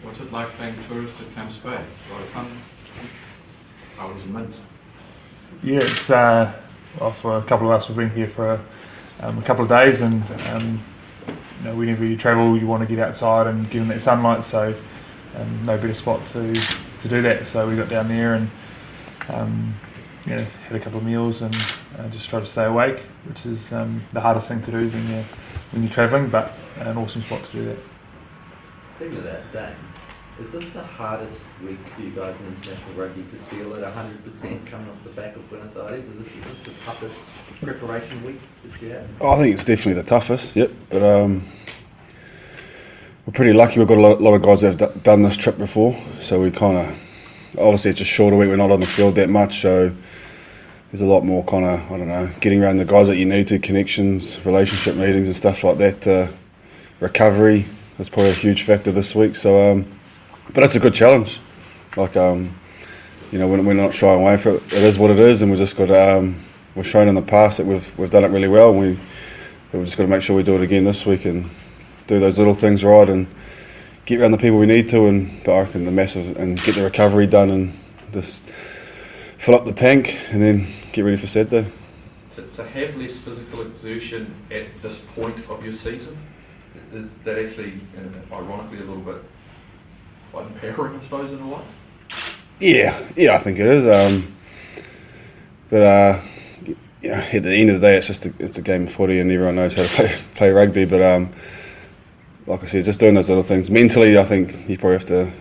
What's it like being tourists at Camps Bay? A lot of fun. I was mint. Yeah, it's well, for a couple of us, we've been here for a couple of days, and whenever you travel, you want to get outside and get in that sunlight. So no better spot to do that. So we got down there and had a couple of meals and just tried to stay awake, which is the hardest thing to do when you're travelling, but an awesome spot to do that. Speaking of that, Dane, is this the hardest week for you guys in international rugby to feel at 100% coming off the back of Buenos Aires? Is this the toughest preparation week that you have? I think it's definitely the toughest, yep. But we're pretty lucky. We've got a lot of guys that have done this trip before, so we kind of, obviously it's a shorter week, we're not on the field that much, so there's a lot more kind of, getting around the guys that you need to, connections, relationship meetings and stuff like that. Recovery is probably a huge factor this week, so but it's a good challenge. Like we're not shying away from it. It is what it is, and we just got we've shown in the past that we've done it really well, and we've just got to make sure we do it again this week and do those little things right and get around the people we need to, and I reckon the massive, and get the recovery done and just fill up the tank and then get ready for Saturday. To have less physical exertion at this point of your season, is that actually, ironically, a little bit quite empowering, I suppose, in a way? Yeah, I think it is. But at the end of the day, it's a game of footy, and everyone knows how to play rugby. But like I said, just doing those little things. Mentally, I think you probably have to,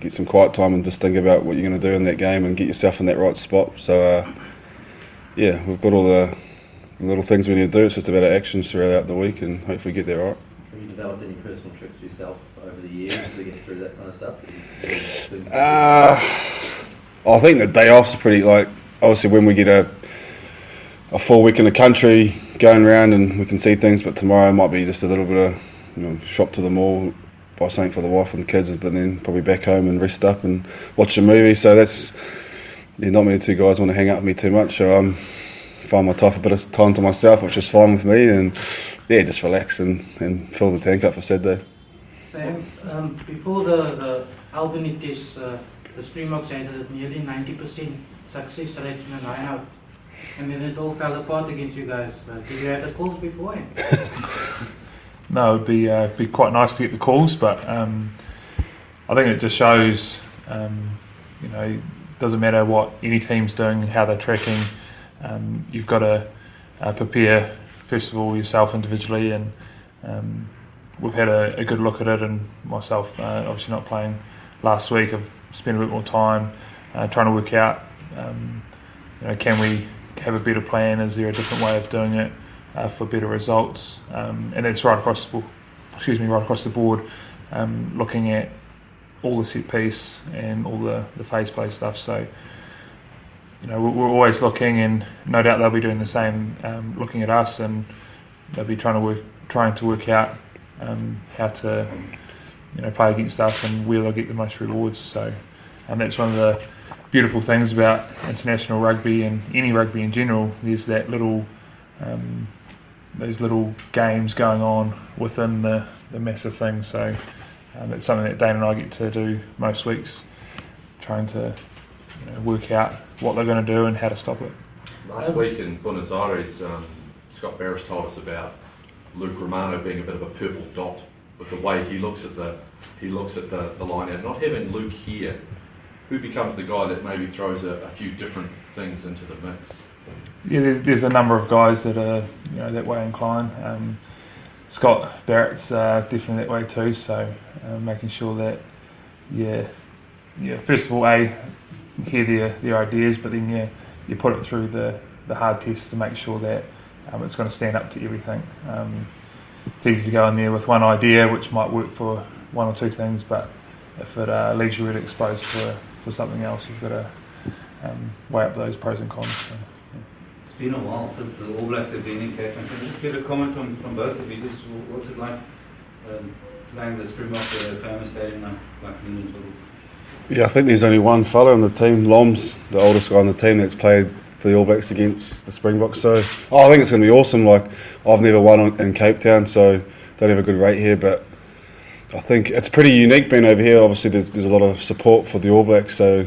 get some quiet time and just think about what you're going to do in that game and get yourself in that right spot. So we've got all the little things we need to do. It's just about our actions throughout the week, and hopefully get that right. Have you developed any personal tricks for yourself over the years to get through that kind of stuff? I think the day off's pretty, obviously when we get a full week in the country, going around and we can see things, but tomorrow might be just a little bit of, shop to the mall, buy something for the wife and the kids, but then probably back home and rest up and watch a movie. So that's, not many two guys want to hang out with me too much, so find my a bit of time to myself, which is fine with me, and just relax and fill the tank up for Saturday. Sam, before the Albany test, the Springboks had a nearly 90% success rate in the line-out, and then it all fell apart against you guys. Did you have the calls beforehand? No, it'd be quite nice to get the calls, but I think it just shows, it doesn't matter what any team's doing, how they're tracking. You've got to prepare, first of all, yourself individually, and we've had a good look at it, and myself, obviously not playing last week, I've spent a bit more time trying to work out, can we have a better plan? Is there a different way of doing it for better results? And it's right across the board, looking at all the set piece and all the phase play stuff. So we're always looking, and no doubt they'll be doing the same, looking at us, and they'll be trying to work out how to play against us and where they'll get the most rewards. So that's one of the beautiful things about international rugby and any rugby in general. There's that little those little games going on within the massive thing. So it's something that Dane and I get to do most weeks, trying to work out what they're going to do and how to stop it. Last week in Buenos Aires, Scott Barris told us about Luke Romano being a bit of a purple dot with the way he looks at the line out. Not having Luke here, who becomes the guy that maybe throws a few different things into the mix? Yeah, there's a number of guys that are that way inclined. Scott Barrett's definitely that way too. So making sure that first of all, hear their ideas, but then you put it through the hard test to make sure that it's going to stand up to everything. It's easy to go in there with one idea which might work for one or two things, but if it leaves you really exposed for something else, you've got to weigh up those pros and cons. So, It's been a while since the All Blacks have been in Cape Town. Can you just get a comment from both of you? Just what's it like playing the Springboks at a famous stadium like Newlands? Yeah, I think there's only one fella on the team, Loms, the oldest guy on the team, that's played for the All Blacks against the Springboks. So I think it's going to be awesome. Like, I've never won in Cape Town, so don't have a good rate here, but I think it's pretty unique being over here. Obviously, there's a lot of support for the All Blacks, so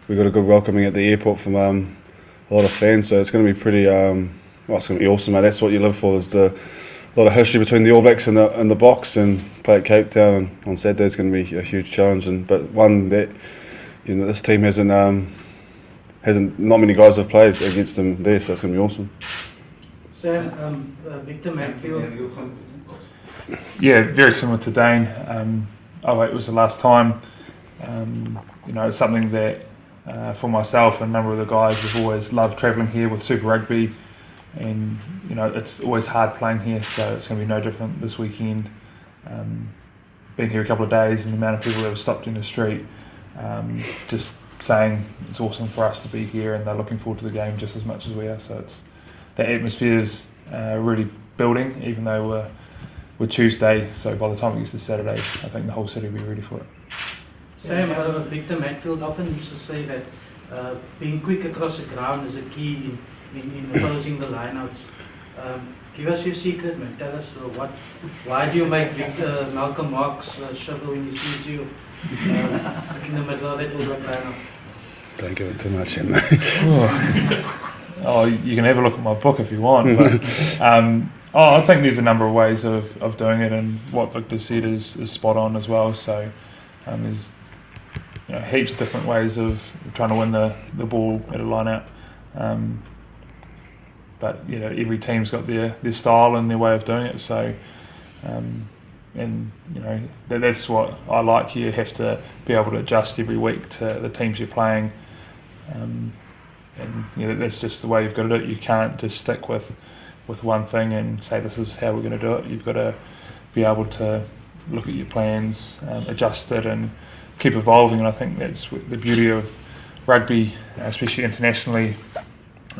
we got a good welcoming at the airport from a lot of fans. So it's going to be pretty. It's going to be awesome, mate. That's what you live for. There's a lot of history between the All Blacks and the Box, and play at Cape Town and on Saturday is going to be a huge challenge. But one that this team hasn't not many guys have played against them there, so it's going to be awesome. Sam, Victor Matfield. Yeah, very similar to Dane. 08 was the last time. It's something that for myself and a number of the guys have always loved travelling here with Super Rugby, and it's always hard playing here, so it's going to be no different this weekend. Been here a couple of days, and the amount of people that have stopped in the street just saying it's awesome for us to be here, and they're looking forward to the game just as much as we are. So the atmosphere's really building, even though we're Tuesday, so by the time it gets to Saturday, I think the whole city will be ready for it. Sam, Victor Matfield often used to say that being quick across the ground is a key in opposing the lineouts. Give us your secret, man. Tell us why do you make Malcolm Marx struggle when he sees you in the middle of that All Black lineout? Don't give it too much in there. Oh, you can have a look at my book if you want, but I think there's a number of ways of doing it, and what Victor said is spot on as well. So there's heaps of different ways of trying to win the ball at a line-out. But every team's got their style and their way of doing it. So that's what I like. You have to be able to adjust every week to the teams you're playing. And that's just the way you've got to do it. You can't just stick with one thing and say this is how we're going to do it. You've got to be able to look at your plans, adjust it, and keep evolving. And I think that's the beauty of rugby, especially internationally.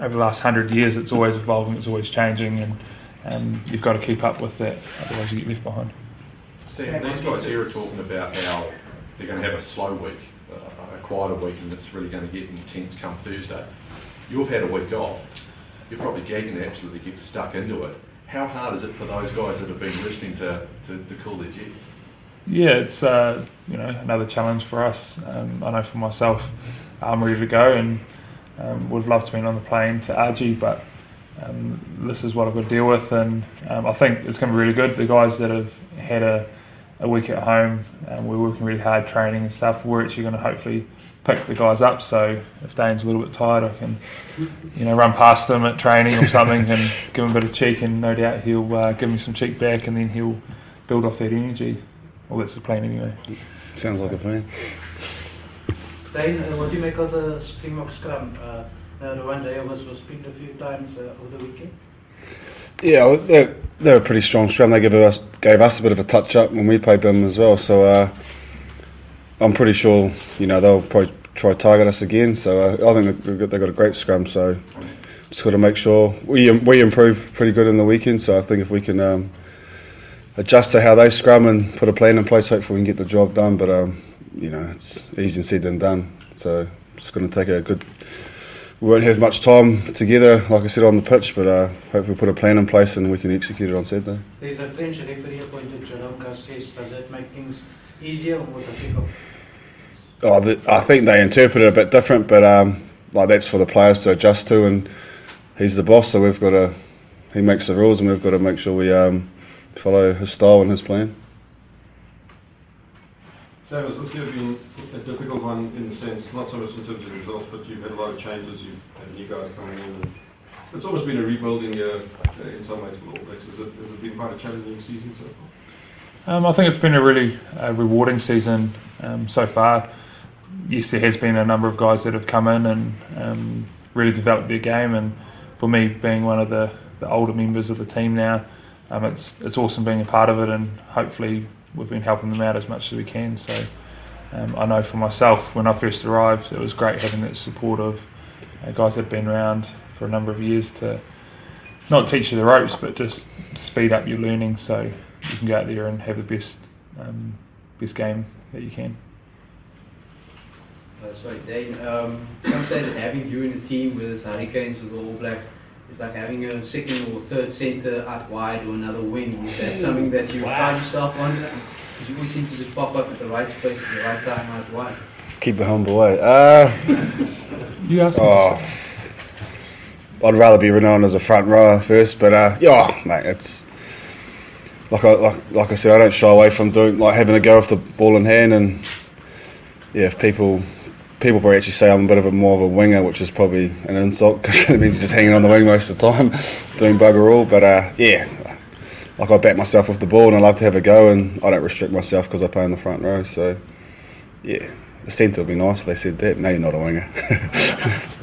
Over the last 100 years, it's always evolving, it's always changing, and you've got to keep up with that, otherwise you get left behind. Sam, these guys here are talking about how they're going to have a slow week, a quieter week, and it's really going to get intense come Thursday. You've had a week off. You're probably gagging to absolutely get stuck into it. How hard is it for those guys that have been listening to cool their jets? Yeah, it's another challenge for us. I know for myself, I'm ready to go, and would love to be on the plane to RG, but this is what I've got to deal with, and I think it's going to be really good. The guys that have had a week at home, we're working really hard training and stuff. We're actually going to hopefully pick the guys up, so if Dane's a little bit tired, I can run past him at training or something and give him a bit of cheek, and no doubt he'll give me some cheek back, and then he'll build off that energy. Well, that's the plan anyway. Sounds like a plan. Dane, what do you make of the Springbok scrum? Rwanda was picked a few times over the weekend. Yeah, they're a pretty strong scrum. They gave us a bit of a touch up when we played them as well. So I'm pretty sure they'll probably try to target us again. So I think they've got a great scrum. So just got to make sure we improve pretty good in the weekend. So I think if we can adjust to how they scrum and put a plan in place, hopefully we can get the job done. But it's easier said than done. So just going to take we won't have much time together, like I said, on the pitch, but hopefully put a plan in place and we can execute it on Saturday. There's a French referee appointed, Jerome Garces. Does that make things easier or more difficult? I think they interpret it a bit different, but that's for the players to adjust to, and he's the boss, so he makes the rules, and we've got to make sure we follow his style and his plan. Sam, has this year been a difficult one in the sense, not so much in terms of results, but you've had a lot of changes, you've had new guys coming in, and it's almost been a rebuilding year in some ways for All Blacks. Has it been quite a challenging season so far? I think it's been a really rewarding season so far. Yes, there has been a number of guys that have come in and really developed their game, and for me, being one of the older members of the team now, it's awesome being a part of it, and hopefully we've been helping them out as much as we can. So I know for myself, when I first arrived, it was great having that support of guys that have been around for a number of years to not teach you the ropes, but just speed up your learning so you can go out there and have the best game that you can. Sorry, Dane. Some say that having you in the team with Hurricanes, with the All Blacks, It's like having a second or third centre out wide or another wing. Is that something that you pride yourself on? Because you always seem to just pop up at the right space at the right time out wide. Keep it humble, eh? You asked I'd rather be renowned as a front rower first, but yeah, mate, it's like I said, I don't shy away from having a go with the ball in hand, and yeah, if people probably actually say I'm a bit more of a winger, which is probably an insult because it means you're just hanging on the wing most of the time, doing bugger all. But yeah, like I back myself with the ball, and I love to have a go, and I don't restrict myself because I play in the front row. So yeah, the centre would be nice if they said that. No, you're not a winger.